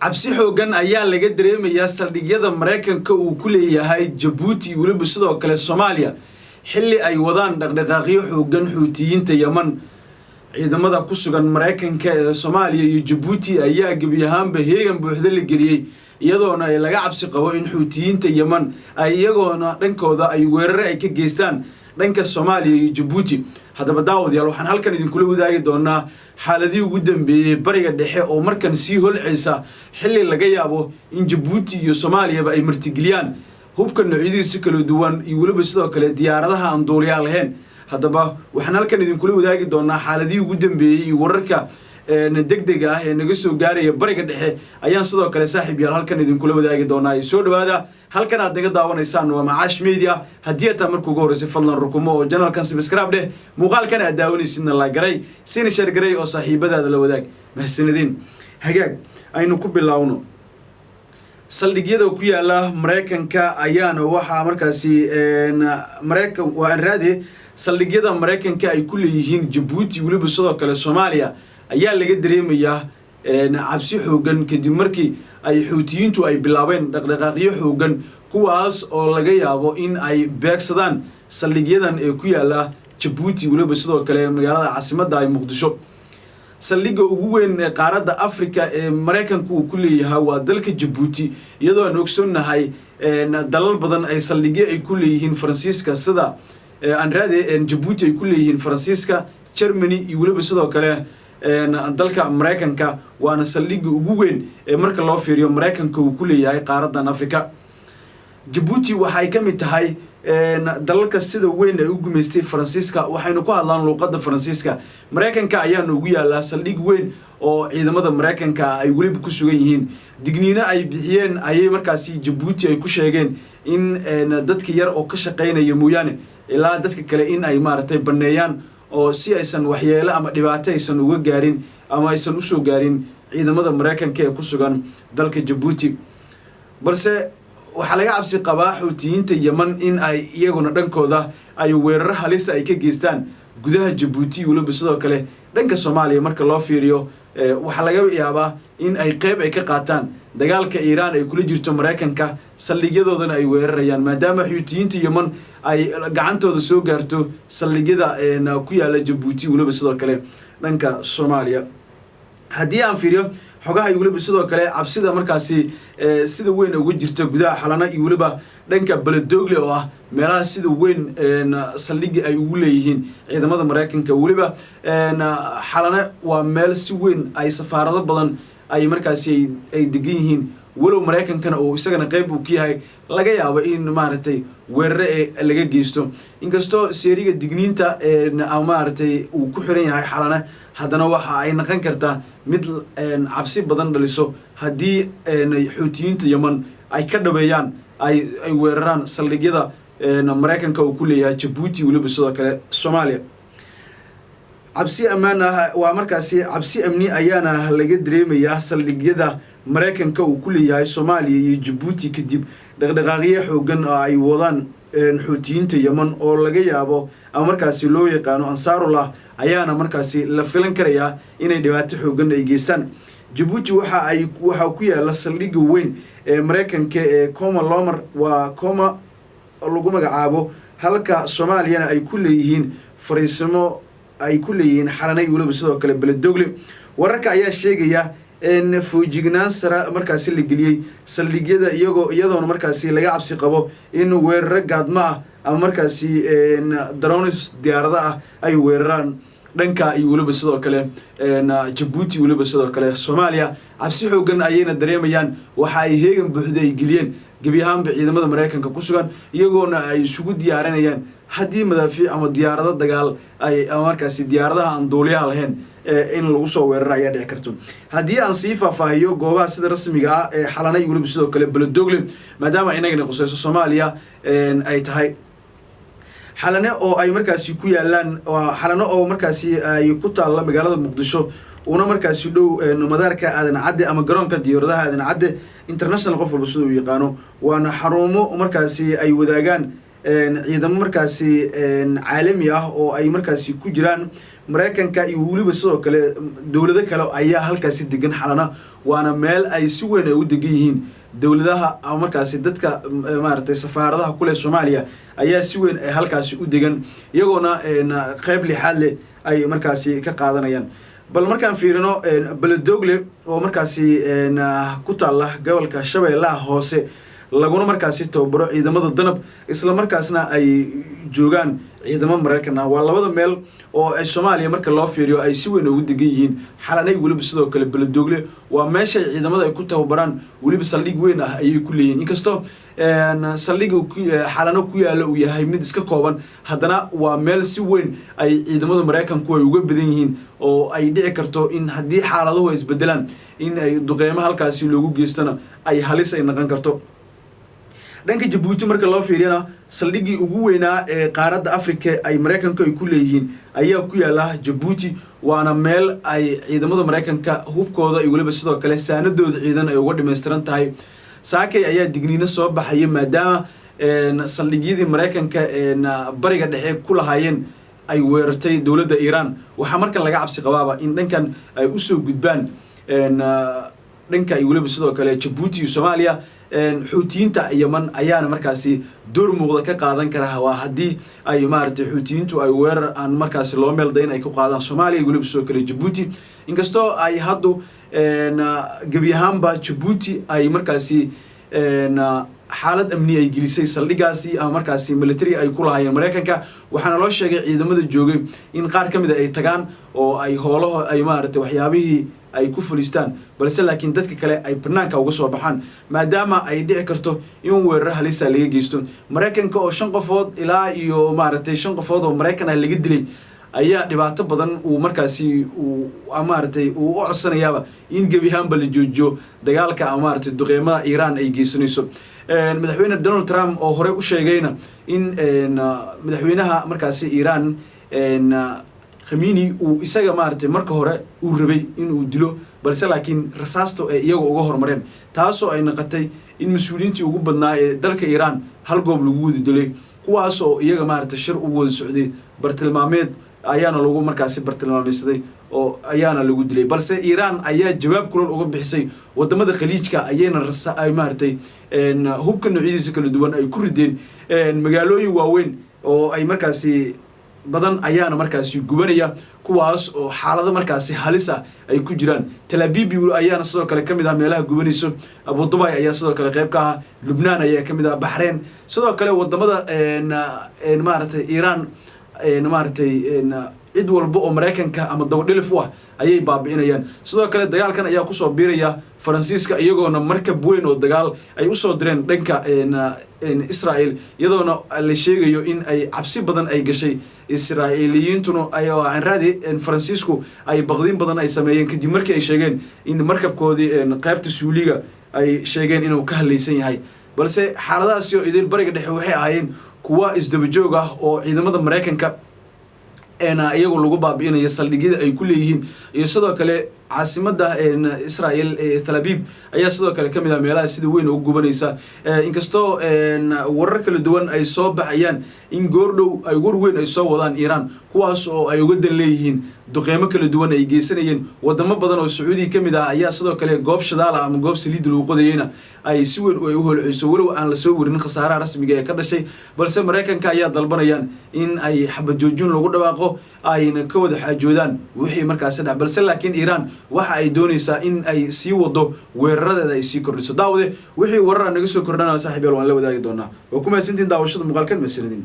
cabsi xoogan ayaa laga dareemayaa saldhigyada Mareykanka uu ku leeyahay Jabuuti waliba sidoo kale Soomaaliya xilli ay wadaan dhaqdhaqaaqyo xoogan Xuutiyiinta Yemen ciidamada ku sugan Mareykanka ee Soomaaliya iyo Jabuuti ayaa gabi ahaanba heegan buuxda la geliyay iyadoona ay laga cabsi qabo in Xuutiyiinta Yemen ay iyagoona dhankooda ay weerar ay ka geystaan dhanka Soomaaliya iyo Jabuuti hadaba daawadayaal waxaan halkan idin kula wadaagi doonaa xaaladii ugu dambeeyay bariga dhexe oo markan sii holceysa xilli laga yaabo in Jabuuti iyo Soomaaliya ay martigeliyaan hubka noocyadiisa kala duwan iyo waliba sidoo kale diyaaradaha aan duuliyaal lahayn hadaba waxaan halkan idin kula wadaagi doonaa xaaladii ugu dambeeyay wararka degdega ah ee naga soo gaaraya bariga dhexe ayaan sidoo kale saaxiib yaal halkan idin kula wadaagi doonaa soo dhawaada halkan aad naga daawanaysaan waa Macaash Media haddii aad markuu ugu horeysay fadlan rukumo oo channelkan subscribe dheh muuqaalkan aad daawanaysidna la garay sina share garay oo saaxiibadaada la wadaag mahsanidin hagaag aynu ku bilaawno saldhigyada ku yaala Mareykanka ayaana waxa markaasi Mareykan waa raadi saldhigyada Mareykanka ay ku leeyihiin Jabuuti waliba sidoo kale Soomaaliya ayaa laga dareemayaa cabsi xoogan kadib markii ay Xuutiyiintu ay bilaabeen dhaqdhaqaaqyo xoogan kuwaas oo laga yaabo in ay beegsadaan saldhigyadan ee ku yaala Jabuuti waliba sidoo kale magaalada caasimadda ay Muqdisho saldhigga ugu weyn ee qaaradda Afrika ee Mareykanku uu ku leeyahay waa dalka Jabuuti iyadoo aan ogsoonahay dalal badan ay saldhigyo ay ku leeyihiin Faransiiska sida aan raadi Jabuuti ay ku leeyihiin Faransiiska Germany iyo waliba sidoo kale dalka Mareykanka waana saldhigga ugu weyn ee marka loo fiiriyo Mareykanka uu ku leeyahay qaaraddan Afrika Jabuuti waxay ka mid tahay dalalka sida weyn ay u gumeystay Faransiiska waxaynu ku hadlaan luqadda Faransiiska Mareykanka ayaa ugu yaala saldhig weyn oo ciidamada Mareykanka ay waliba ku sugan yihiin digniino ay bixiyeen ayay markaasi Jabuuti ay ku sheegeen in dadka yar oo ka shaqeynaya mooyaane ilaa dadka kale in ay maartay baneeyaan oo si aysan waxyeelo ama dhibaato aysan uga gaarin ama aysan u soo gaarin ciidamada Mareykanka ee ku sugan dalka Jabuuti balse waxa laga cabsi qabaa Xuutiyiinta Yemen in ay iyaguna dhankooda ay weerar halis ay ka geystaan gudaha Jabuuti waliba sidoo kale dhanka Soomaaliya marka loo fiiriyo waxa laga yaabaa in ay qayb ay ka qaataan dagaalka Iran ay kula jirto Mareykanka saldhigyadoodana ay weerarayaan maadaama Xuutiyiinta Yemen ay gacantooda soo gaarto saldhigyada ku yaala Jabuuti waliba sidoo kale dhanka Soomaaliya haddii aan fiiriyo xogaha waliba sidoo kale cabsida markaasi sida weyn ugu jirta gudaha xalana iyo waliba dhanka baladogle oo ah meelaha sida weyn saldhigi ay ugu leeyihiin ciidamada Mareykanka waliba xalana waa meel si weyn ay safaarado badan ay markaasi ay degan yihiin walow Mareykankana oo isagana qayb uu ka yahay laga yaabo in maartay weerar laga geysto inkastoo seeriga digniinta maartay uu ku xiran yahay xalana haddana waxa ay noqon kartaa mid cabsi badan dhaliso haddii Xuutiyiinta Yemen ay ka dhabeeyaan ay weeraraan saldhigyada Mareykanka uu ku leeyahay Jabuuti waliba sidoo kale Soomaaliya cabsi amaan ah waa markaasi cabsi amni ayaana laga dareemayaa saldhigyada Mareykanka uu ku leeyahay Soomaaliya iyo Jabuuti kadib dhaqdhaqaaqyo xoogan oo ay wadaan Xuutiyiinta Yemen oo laga yaabo ama markaasi loo yaqaano Ansaarullah ayaana markaasi la filan karaya inay dhibaato xoogan ay geystaan Jabuuti waxa ku yaala saldhigga weyn ee Mareykanka ee Coma lagu magacaabo halka Soomaaliyana ay ku leeyihiin fariisimo ay ku leeyihiin xalanay waliba sidoo kale baladogle wararka ayaa sheegaya in foojignaan sara markaasi la geliyay saldhigyada iyadoona markaasi laga cabsi qabo in weerar gaadma ah ama markaasi drones diyaarada ah ay weeraraan dhanka iyo waliba sidoo kale Jabuuti waliba sidoo kale Soomaaliya cabsi xoogan ayayna dareemayaan waxa ay heegan buuxda ay geliyeen gabi ahaanba ciidamada Mareykanka ku sugan iyagoona ay isugu diyaarinayaan haddii madaafiic ama diyaarado dagaal ay markaasi diyaaradaha aan duuliyaha lahayn in lagu soo weerar ayaa dhici karto haddii aan sii faahfaahiyo goobaha sida rasmiga ah ee xalana iyo waliba sidoo kale baladogle maadaama inagana qosayso Soomaaliya ay tahay xalana oo ay markaasi ku yaalaan xalana oo markaasi ay ku taala magaalada Muqdisho una markaasi dhow madaarka aadan cadde ama garoonka diyaaradaha aadan cadde international qof walba sidoo yaqaano waana xarumo markaasi ay wadaagaan ciidamo markaasi caalami ah oo ay markaasi ku jiraan Mareykanka iyo waliba sidoo kale dawlado kale ayaa halkaasi degan xalana waana meel ay si weyn u degan yihiin dawladaha ama markaasi dadka maartay safaaradaha kule Soomaaliya ayaa si weyn ay halkaasi u degan iyagoona qayb lixaad leh ay markaasi ka qaadanayaan bal markaan fiirino baladogle oo markaasi ku taala gobolka Shabeellaha Hoose laguna markaasi tababaro ciidamada danab isla markaasna ay joogaan ciidamada Mareykanka waa labada meel oo ay Soomaaliya marka loo fiiriyo ay si weyn ugu degan yihiin xalanay waliba sidoo kale baladogle waa meesha ciidamada ay ku tababaraan waliba saldhig weyn ah ay ku leeyihiin inkastoo saldhigu xalano ku yaala uu yahay mid iska kooban haddana waa meel si weyn ay ciidamada Mareykanku ay uga badan yihiin oo ay dhici karto in haddii xaaladuhu isbedelaan in ay duqeymo halkaasi loogu geystana ay halis ay noqon karto dhanka Jabuuti marka loo fiiriyana saldhigii ugu weynaa ee qaaradda Afrika ay Mareykanka ay ku leeyihiin ayaa ku yaala Jabuuti waana meel ay ciidamada Mareykanka hubkooda ay waliba sidoo kale saanadooda ciidan ay uga dhameystiran tahay saakay ayaa digniino soo baxay maadaama saldhigyadii Mareykanka bariga dhexe ku lahaayeen ay weerartay dawladda Iran waxa marka laga cabsi qabaaba in dhankan ay u soo gudbaan dhanka ay waliba sidoo kale Jabuuti iyo Soomaaliya Xuutiyiinta Yemen ayaana markaasi door muuqda ka qaadan kara waa hadii ay maartay Xuutiyiintu ay weerar aan markaasi loo meeldayn ay ku qaadaan Soomaaliya waliba sidoo kale Jabuuti inkastoo ay haddu gabi ahaanba Jabuuti ay markaasi xaalad amni ay gelisay saldhigaasi ama markaasi military ay ku lahaayeen Mareykanka waxaana loo sheegay ciidamada joogay in qaar kamid ay tagaan oo ay hoolaha ay maartay waxyaabihii ay ku fulistaan balse laakiin dadka kale ay banaanka uga soo baxaan maadaama ay dhici karto in weerar halis laga geysto Mareykanka oo 5 qofood ilaa iyo maartay 5 qofood oo Mareykan ah laga dilay ayaa dhibaato badan uu markaasi uu maartay uu u codsanayaaba in gabi ahaanba la joojiyo dagaalka maartay duqeymada Iran ay geysanayso madaxweyne Donald Trump oo hore u sheegayna in madaxweynaha markaasi Iran Khamenei uu isaga maartay marka hore uu rabay in uu dilo balse laakiin rasaasto ay iyagu uga hormareen taasoo ay noqotay in mas'uuliyiintii ugu badnaa ee dalka Iran hal goob lagu wada dilay kuwaas oo iyaga maartay shir u wada socday bartilmaameed ayaana lagu markaasi bartilmaameedsaday oo ayaana lagu dilay balse Iran ayaa jawaab kulul uga bixisay wadamada khaliijka ayayna ay maartay hubka noocyadiisa kala duwan ay ku rideen magaalooyin waaweyn oo ay markaasi badan ayaana markaasi gubanaya kuwaas oo xaalado markaasi halis ah ay ku jiraan Tel Aviv ayaana sidoo kale kamid ah meelaha gubanayso Abu Dhabi ayaa sidoo kale qayb ka ah Lebanon ayaa kamid ah Bahrain sidoo kale wadamada maartay Iran maartay cid walba oo Mareykanka ama dawladilif ah ayay baabi'inayaan sidoo kale dagaalkan ayaa ku soo biiraya Faransiiska iyagoona markab weyn oo dagaal ay u soo direen dhanka Israel iyadoona la sheegayo in ay cabsi badan ay gashay Israa'iiliyiintuna ay aan raadi Faransiisku ay baqdin badan ay sameeyeen kadib markii ay sheegeen in markabkoodii qaybta Suuliga ay sheegeen inuu ka halaysan yahay balse xaaladahaasi oo idil bariga dhexe waxay ahaayeen kuwa isdaba joog ah oo ciidamada Mareykanka iyagu lagu baabi'inayo saldhigyada ay ku leeyihiin iyo sidoo kale caasimada Israel Tel Aviv ayaa sidoo kale kamid ah meelaha sida weyn ugu gubanaysa inkastoo warar kala duwan ay soo baxayaan in goordhow ay war weyn ay soo wadaan Iran kuwaas oo ay uga dan leeyihiin duqeymo kala duwan ay geysanayeen wadamo badan oo Sacuudi kamid ah ayaa sidoo kale goob shidaal ama goob saliid lagu qodayna ay si weyn u holceyso walow aan la soo warin khasaaraha rasmiga ee ka dhashay balse Mareykanka ayaa dalbanayaan in ay xabad joojin lagu dhawaaqo ayna ka wada xaajoodaan wixii markaas dhac balse laakiin Iran waxa ay doonaysaa in ay sii wado weeraradeeda ay sii kordhiso daawade wixii warar naga soo kordhana saaxiibayaal waan la wadaagi doonaa oo kuma santiin daawashada muuqaalkan meeshaadin